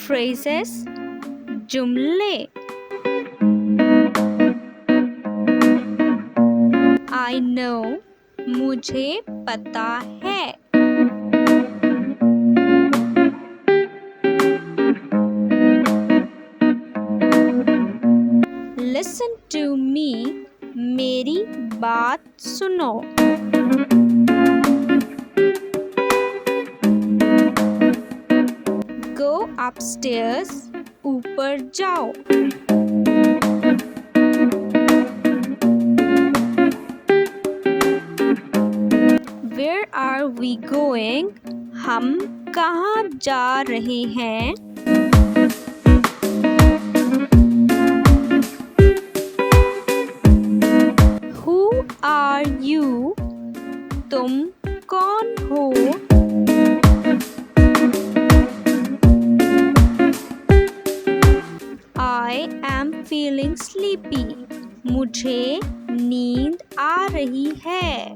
phrases जुमले I know मुझे पता है Listen to me मेरी बात सुनो Go upstairs ऊपर जाओ Where are we going? हम कहाँ जा रहे हैं Who are you? तुम कौन हो I am feeling sleepy. मुझे नींद आ रही है